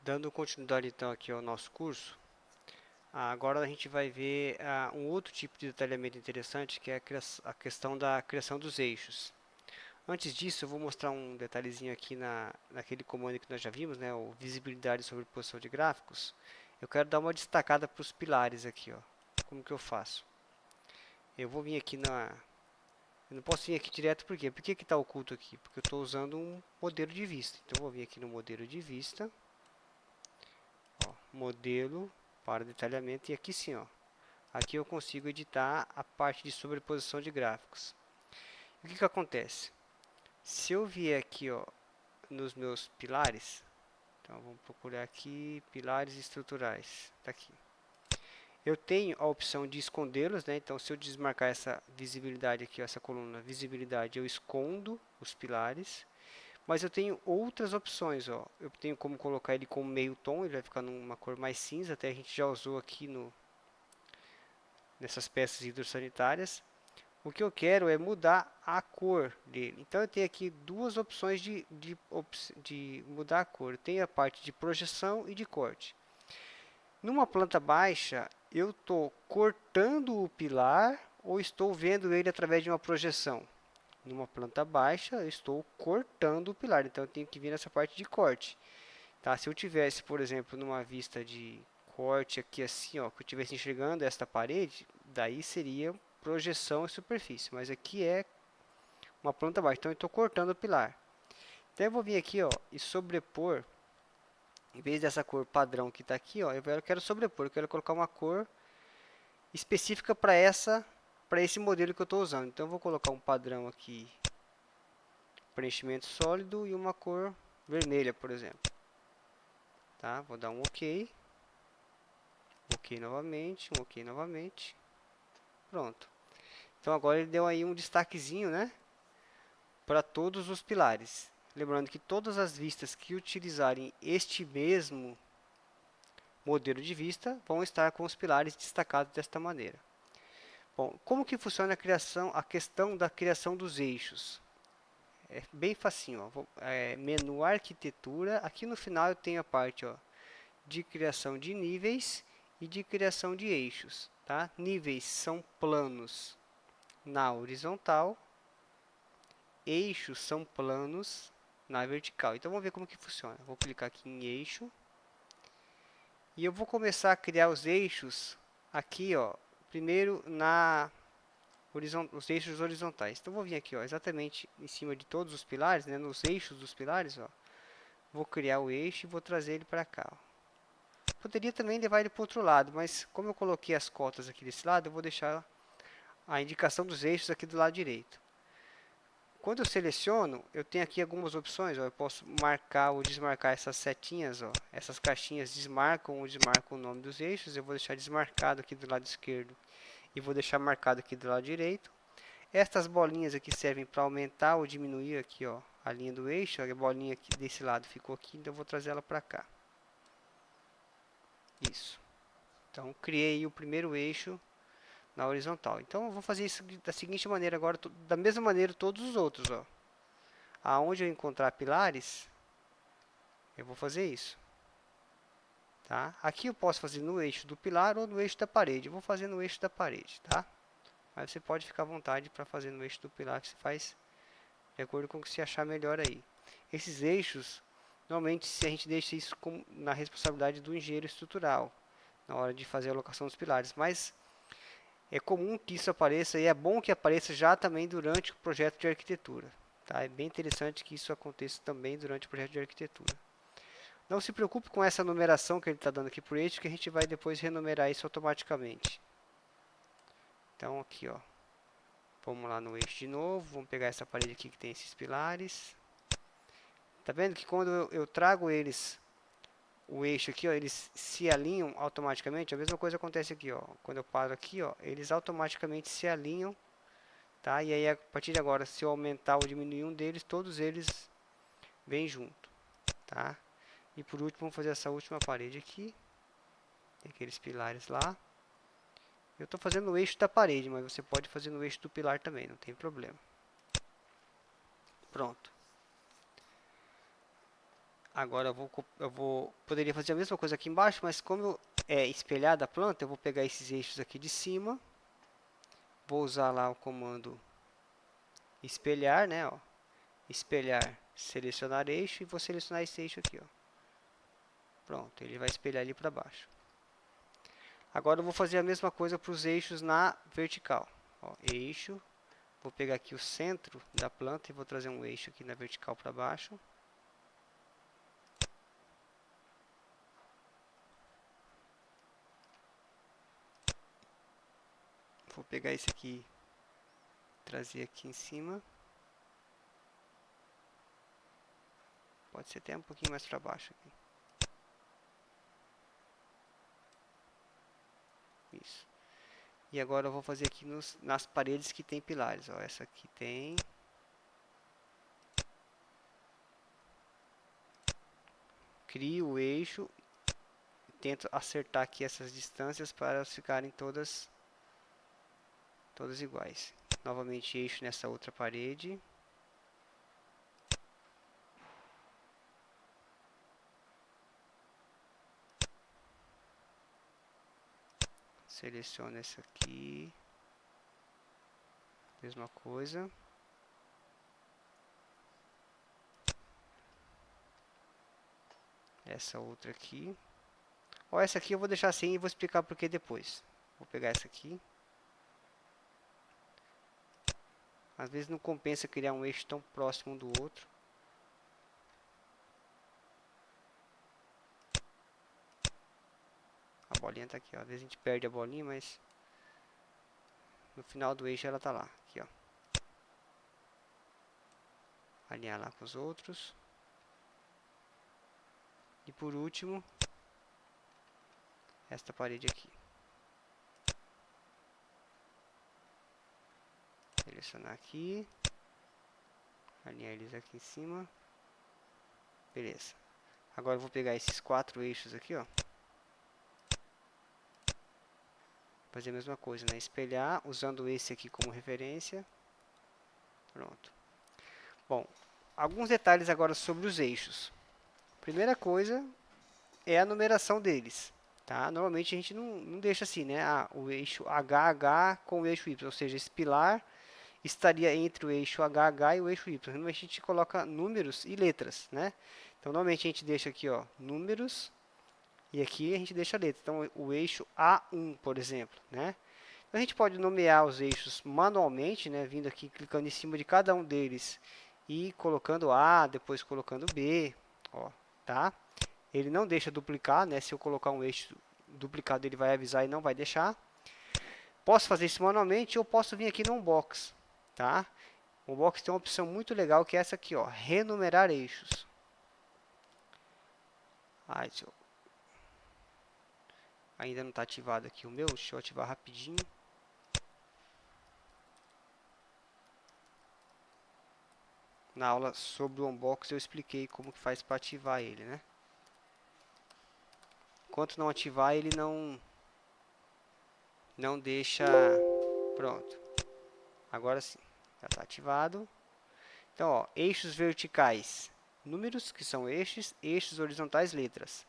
Dando continuidade então aqui ao nosso curso, agora a gente vai ver um outro tipo de detalhamento interessante, que é a questão da criação dos eixos. Antes disso, eu vou mostrar um detalhezinho aqui naquele comando que nós já vimos, né, o visibilidade sobre posição de gráficos. Eu quero dar uma destacada para os pilares aqui, ó. Como que eu faço? Eu vou vir aqui eu não posso vir aqui direto, por quê? Por que está oculto aqui? Porque eu estou usando um modelo de vista. Então, eu vou vir aqui no modelo de vista, ó, modelo para detalhamento, e aqui sim, ó. Aqui eu consigo editar a parte de sobreposição de gráficos. E o que acontece? Se eu vier aqui, ó, nos meus pilares, então vamos procurar aqui pilares estruturais, tá aqui. Eu tenho a opção de escondê-los, né? Então, se eu desmarcar essa visibilidade aqui, essa coluna visibilidade, eu escondo os pilares. Mas eu tenho outras opções, ó. Eu tenho como colocar ele com meio tom, ele vai ficar numa cor mais cinza, até a gente já usou aqui nessas peças hidrossanitárias. O que eu quero é mudar a cor dele. Então eu tenho aqui duas opções de mudar a cor. Tem a parte de projeção e de corte. Numa planta baixa, eu estou cortando o pilar ou estou vendo ele através de uma projeção. Numa planta baixa, eu estou cortando o pilar, então eu tenho que vir nessa parte de corte. Tá? Se eu tivesse, por exemplo, numa vista de corte aqui assim, ó, que eu estivesse enxergando esta parede, daí seria projeção e superfície, mas aqui é uma planta baixa, então eu estou cortando o pilar. Então eu vou vir aqui, ó, e sobrepor, em vez dessa cor padrão que está aqui, ó, eu quero sobrepor, eu quero colocar uma cor específica para esse modelo que eu estou usando. Então eu vou colocar um padrão aqui, preenchimento sólido e uma cor vermelha, por exemplo. Tá? Vou dar um OK, OK novamente, um OK novamente. Pronto. Então agora ele deu aí um destaquezinho, né, para todos os pilares. Lembrando que todas as vistas que utilizarem este mesmo modelo de vista vão estar com os pilares destacados desta maneira. Bom, como que funciona a questão da criação dos eixos? É bem facinho, ó. Menu arquitetura, aqui no final eu tenho a parte, ó, de criação de níveis e de criação de eixos, tá? Níveis são planos na horizontal, eixos são planos na vertical. Então vamos ver como que funciona. Vou clicar aqui em eixo e eu vou começar a criar os eixos aqui, ó, primeiro os eixos horizontais. Então vou vir aqui, ó, exatamente em cima de todos os pilares, né, nos eixos dos pilares, ó. Vou criar o eixo e vou trazer ele para cá, ó. Poderia também levar ele para o outro lado, mas como eu coloquei as cotas aqui desse lado, eu vou deixar a indicação dos eixos aqui do lado direito. Quando eu seleciono, eu tenho aqui algumas opções, ó. Eu posso marcar ou desmarcar essas setinhas, ó. Essas caixinhas desmarcam ou desmarcam o nome dos eixos. Eu vou deixar desmarcado aqui do lado esquerdo e vou deixar marcado aqui do lado direito. Estas bolinhas aqui servem para aumentar ou diminuir aqui, ó, a linha do eixo. A bolinha aqui desse lado ficou aqui, então eu vou trazer ela para cá. Isso. Então criei o primeiro eixo na horizontal. Então eu vou fazer isso da seguinte maneira agora, da mesma maneira todos os outros, ó. Aonde eu encontrar pilares, eu vou fazer isso. Tá? Aqui eu posso fazer no eixo do pilar ou no eixo da parede. Eu vou fazer no eixo da parede, tá? Mas você pode ficar à vontade para fazer no eixo do pilar, que você faz de acordo com o que você achar melhor aí. Esses eixos, normalmente se a gente deixa isso na responsabilidade do engenheiro estrutural, na hora de fazer a alocação dos pilares. Mas é comum que isso apareça e é bom que apareça já também durante o projeto de arquitetura. Tá? É bem interessante que isso aconteça também durante o projeto de arquitetura. Não se preocupe com essa numeração que ele está dando aqui por eixo, que a gente vai depois renumerar isso automaticamente. Então aqui, ó, vamos lá no eixo de novo, vamos pegar essa parede aqui que tem esses pilares. Tá vendo que quando eu trago o eixo aqui, ó, eles se alinham automaticamente? A mesma coisa acontece aqui, ó. Quando eu paro aqui, ó, eles automaticamente se alinham, tá? E aí a partir de agora, se eu aumentar ou diminuir um deles, todos eles vêm junto, tá? E por último, vamos fazer essa última parede aqui. Tem aqueles pilares lá. Eu estou fazendo no eixo da parede, mas você pode fazer no eixo do pilar também, não tem problema. Pronto. Agora poderia fazer a mesma coisa aqui embaixo, mas como é espelhada a planta, eu vou pegar esses eixos aqui de cima, vou usar lá o comando espelhar, né, ó, espelhar, selecionar eixo e vou selecionar esse eixo aqui, ó. Pronto, ele vai espelhar ali para baixo. Agora eu vou fazer a mesma coisa para os eixos na vertical. Ó, eixo, vou pegar aqui o centro da planta e vou trazer um eixo aqui na vertical para baixo. Vou pegar esse aqui, trazer aqui em cima. Pode ser até um pouquinho mais para baixo aqui. Isso. E agora eu vou fazer aqui nas paredes que tem pilares. Ó, essa aqui tem. Crio o eixo. Tento acertar aqui essas distâncias para elas ficarem todas iguais. Novamente eixo nessa outra parede. Seleciono essa aqui. Mesma coisa. Essa outra aqui. Ó, essa aqui eu vou deixar assim e vou explicar por que depois. Vou pegar essa aqui. Às vezes não compensa criar um eixo tão próximo um do outro. A bolinha tá aqui, ó. Às vezes a gente perde a bolinha, mas no final do eixo ela tá lá. Aqui, ó. Alinhar lá com os outros. E por último, esta parede aqui. Selecionar aqui. Alinhar eles aqui em cima. Beleza. Agora eu vou pegar esses 4 eixos aqui, ó. Fazer a mesma coisa, né? Espelhar, usando esse aqui como referência. Pronto. Bom, alguns detalhes agora sobre os eixos. Primeira coisa é a numeração deles. Tá? Normalmente a gente não deixa assim, né? O eixo HH com o eixo Y, ou seja, esse pilar estaria entre o eixo HH e o eixo Y. Normalmente a gente coloca números e letras, né? Então, normalmente a gente deixa aqui, ó, números e aqui a gente deixa letra. Então, o eixo A1, por exemplo, né? Então, a gente pode nomear os eixos manualmente, né? Vindo aqui, clicando em cima de cada um deles e colocando A, depois colocando B, ó, tá? Ele não deixa duplicar, né? Se eu colocar um eixo duplicado, ele vai avisar e não vai deixar. Posso fazer isso manualmente ou posso vir aqui no Unbox, tá? O Unbox tem uma opção muito legal que é essa aqui, ó, renumerar eixos. Ainda não está ativado aqui o meu, deixa eu ativar rapidinho. Na aula sobre o Unbox eu expliquei como que faz para ativar ele, né? Enquanto não ativar, ele não deixa. Pronto. Agora sim, já está ativado. Então, ó, eixos verticais, números, que são eixos horizontais, letras.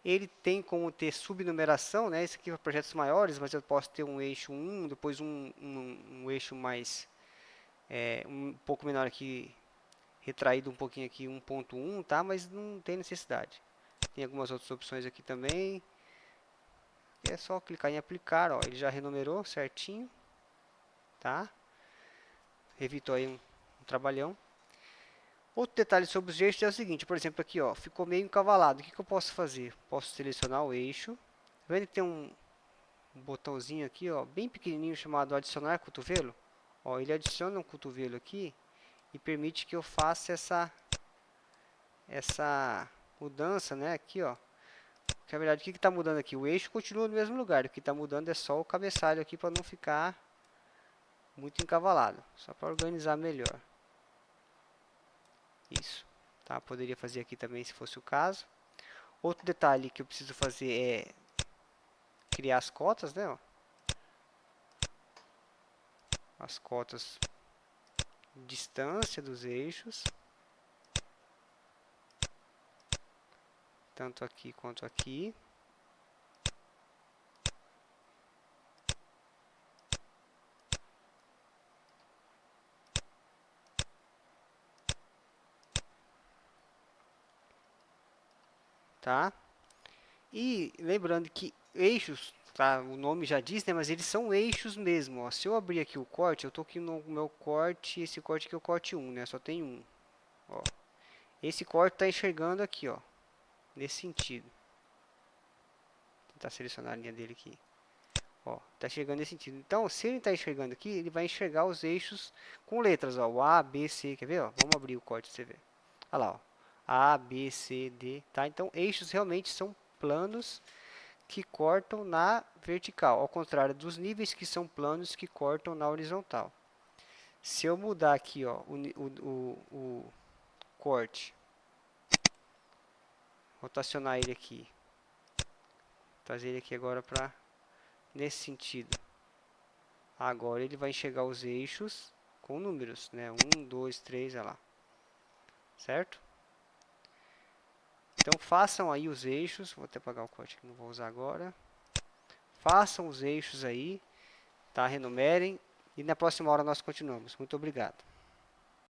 Ele tem como ter subnumeração, né? Isso aqui é para projetos maiores, mas eu posso ter um eixo 1, depois um eixo mais um pouco menor aqui, retraído um pouquinho aqui, 1.1, tá? Mas não tem necessidade. Tem algumas outras opções aqui também. É só clicar em aplicar, ó, ele já renumerou certinho, tá? Evitou aí um trabalhão. Outro detalhe sobre os eixos é o seguinte, por exemplo aqui, ó, ficou meio encavalado. O que eu posso fazer? Posso selecionar o eixo. Tá vendo que tem um botãozinho aqui, ó, bem pequenininho chamado adicionar cotovelo? Ó, ele adiciona um cotovelo aqui e permite que eu faça essa mudança, né? Aqui, ó. Que, na verdade, o que está mudando aqui? O eixo continua no mesmo lugar. O que está mudando é só o cabeçalho aqui para não ficar muito encavalado. Só para organizar melhor. Isso. Tá? Poderia fazer aqui também se fosse o caso. Outro detalhe que eu preciso fazer é criar as cotas, né? Ó. As cotas de distância dos eixos. tanto aqui quanto aqui. Tá? E lembrando que eixos, tá? O nome já diz, né? Mas eles são eixos mesmo, ó. Se eu abrir aqui o corte, eu tô aqui no meu corte, esse corte aqui é o corte 1, né? Só tem um, ó. Esse corte tá enxergando aqui, ó, nesse sentido. Vou tentar selecionar a linha dele aqui. Ó, tá enxergando nesse sentido. Então, se ele tá enxergando aqui, ele vai enxergar os eixos com letras, ó, o A, B, C, quer ver, ó? Vamos abrir o corte pra você ver. Olha lá, ó. A, B, C, D, tá? Então, eixos realmente são planos que cortam na vertical, ao contrário dos níveis que são planos que cortam na horizontal. Se eu mudar aqui, ó, o corte, rotacionar ele aqui, trazer ele aqui agora para nesse sentido. Agora ele vai enxergar os eixos com números, né? 1, 2, 3, olha lá. Certo? Então façam aí os eixos, vou até apagar o corte que não vou usar agora. Façam os eixos aí, tá? Renumerem e na próxima hora nós continuamos. Muito obrigado.